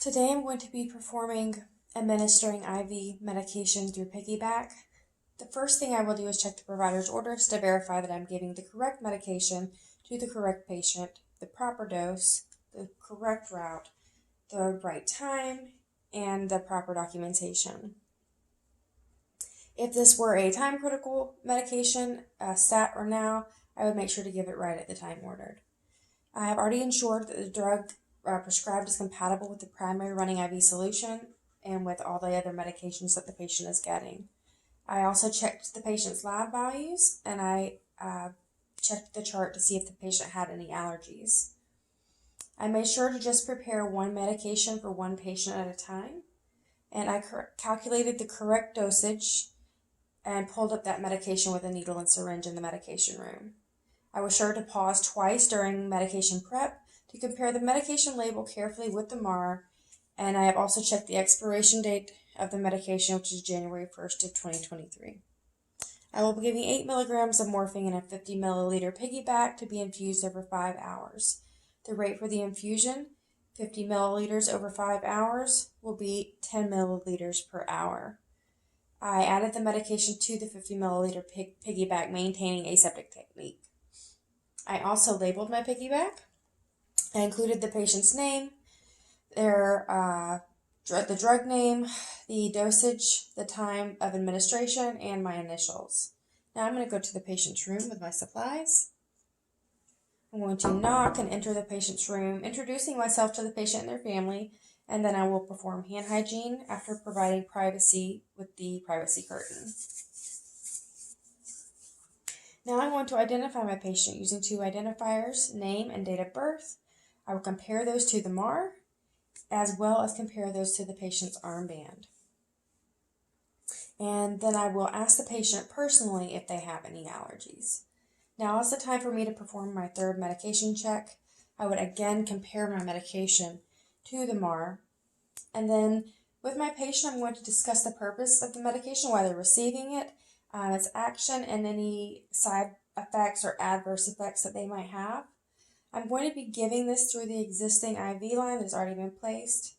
Today I'm going to be administering IV medication through Piggyback. The first thing I will do is check the provider's orders to verify that I'm giving the correct medication to the correct patient, the proper dose, the correct route, the right time, and the proper documentation. If this were a time-critical medication, stat or now, I would make sure to give it right at the time ordered. I have already ensured that the drug prescribed is compatible with the primary running IV solution and with all the other medications that the patient is getting. I also checked the patient's lab values, and I checked the chart to see if the patient had any allergies. I made sure to just prepare one medication for one patient at a time, and I calculated the correct dosage and pulled up that medication with a needle and syringe in the medication room. I was sure to pause twice during medication prep to compare the medication label carefully with the MAR, and I have also checked the expiration date of the medication, which is January 1st of 2023. I will be giving 8 milligrams of morphine in a 50 milliliter piggyback to be infused over 5 hours. The rate for the infusion, 50 milliliters over 5 hours, will be 10 milliliters per hour. I added the medication to the 50 milliliter piggyback, maintaining aseptic technique. I also labeled my piggyback. I included the patient's name, the drug name, the dosage, the time of administration, and my initials. Now I'm going to go to the patient's room with my supplies. I'm going to knock and enter the patient's room, introducing myself to the patient and their family, and then I will perform hand hygiene after providing privacy with the privacy curtain. Now I'm going to identify my patient using two identifiers, name and date of birth. I will compare those to the MAR, as well as compare those to the patient's armband. And then I will ask the patient personally if they have any allergies. Now is the time for me to perform my third medication check. I would again compare my medication to the MAR. And then with my patient, I'm going to discuss the purpose of the medication, why they're receiving it, its action, and any side effects or adverse effects that they might have. I'm going to be giving this through the existing IV line that has already been placed,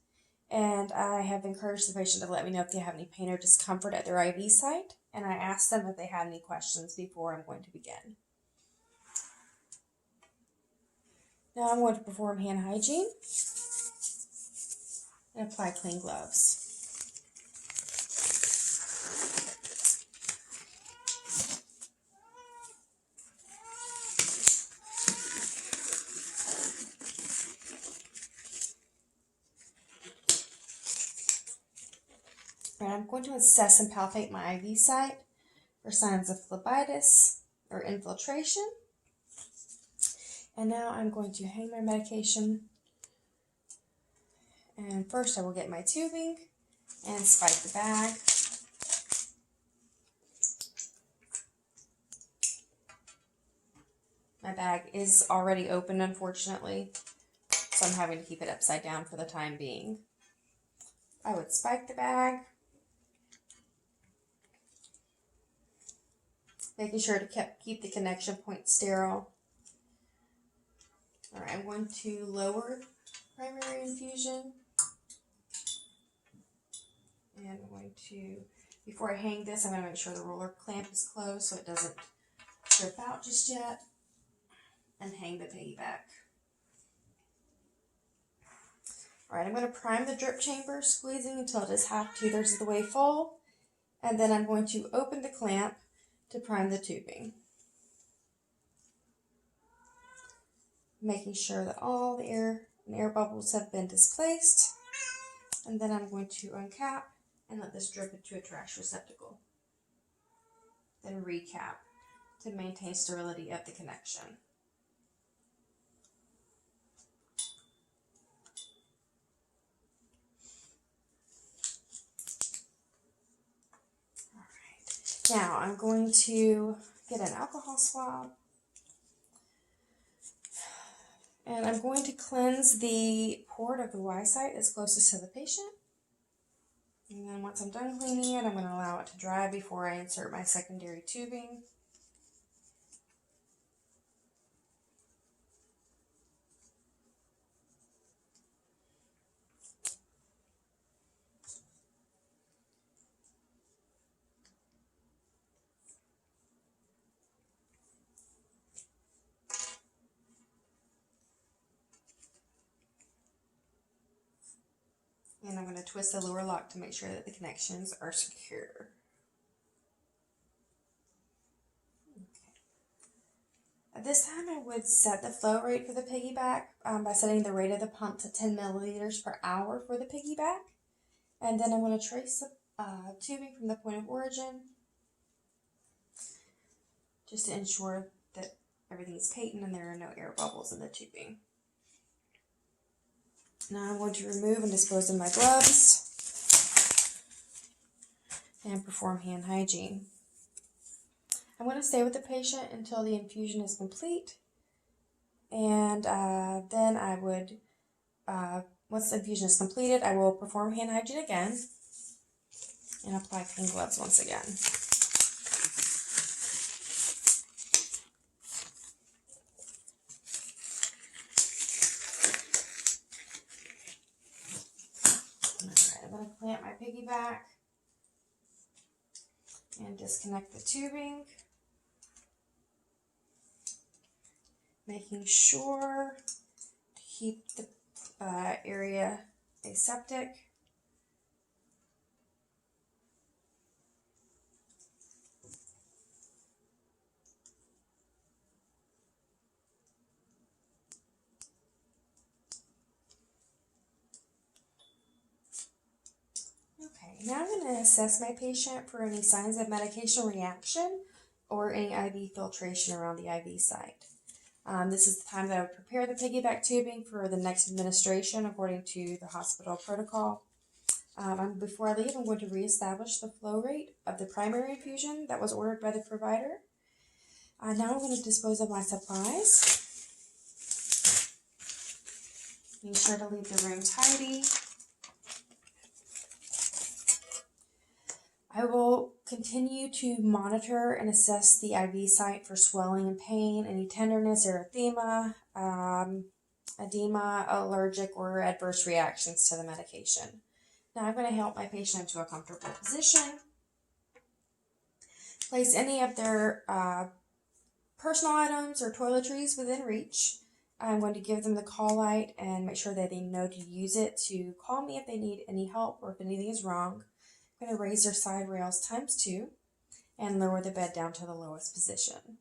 and I have encouraged the patient to let me know if they have any pain or discomfort at their IV site, and I asked them if they had any questions before I'm going to begin. Now I'm going to perform hand hygiene and apply clean gloves. Right, I'm going to assess and palpate my IV site for signs of phlebitis or infiltration. And now I'm going to hang my medication. And first I will get my tubing and spike the bag. My bag is already open, unfortunately, so I'm having to keep it upside down for the time being. I would spike the bag, making sure to keep the connection point sterile. Alright, I'm going to lower primary infusion. And I'm going to, before I hang this, I'm going to make sure the roller clamp is closed so it doesn't strip out just yet. And hang the piggyback. Alright, I'm going to prime the drip chamber, squeezing until it is 2/3 of the way full. And then I'm going to open the clamp to prime the tubing. Making sure that all the air bubbles have been displaced. And then I'm going to uncap and let this drip into a trash receptacle. Then recap to maintain sterility of the connection. Now I'm going to get an alcohol swab, and I'm going to cleanse the port of the Y site that's closest to the patient. And then once I'm done cleaning it, I'm going to allow it to dry before I insert my secondary tubing. And I'm going to twist the lower lock to make sure that the connections are secure. At this time, I would set the flow rate for the piggyback by setting the rate of the pump to 10 milliliters per hour for the piggyback. And then I'm going to trace the tubing from the point of origin just to ensure that everything is patent and there are no air bubbles in the tubing. Now I'm going to remove and dispose of my gloves and perform hand hygiene. I'm going to stay with the patient until the infusion is complete, and then I would, once the infusion is completed, I will perform hand hygiene again and apply clean gloves once again. Alright, I'm going to clamp my piggyback and disconnect the tubing, making sure to keep the area aseptic. Okay, now I'm going to assess my patient for any signs of medication reaction or any IV filtration around the IV site. This is the time that I would prepare the piggyback tubing for the next administration according to the hospital protocol. Before I leave, I'm going to reestablish the flow rate of the primary infusion that was ordered by the provider. Now I'm going to dispose of my supplies. Make sure to leave the room tidy. I will continue to monitor and assess the IV site for swelling and pain, any tenderness, erythema, edema, allergic, or adverse reactions to the medication. Now I'm going to help my patient into a comfortable position. Place any of their personal items or toiletries within reach. I'm going to give them the call light and make sure that they know to use it to call me if they need any help or if anything is wrong. I'm going to raise their side rails ×2 and lower the bed down to the lowest position.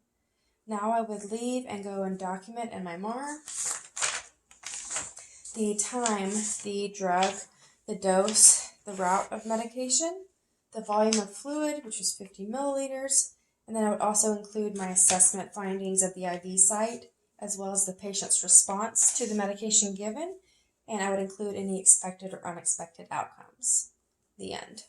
Now I would leave and go and document in my MAR the time, the drug, the dose, the route of medication, the volume of fluid, which was 50 milliliters, and then I would also include my assessment findings of the IV site, as well as the patient's response to the medication given, and I would include any expected or unexpected outcomes. The end.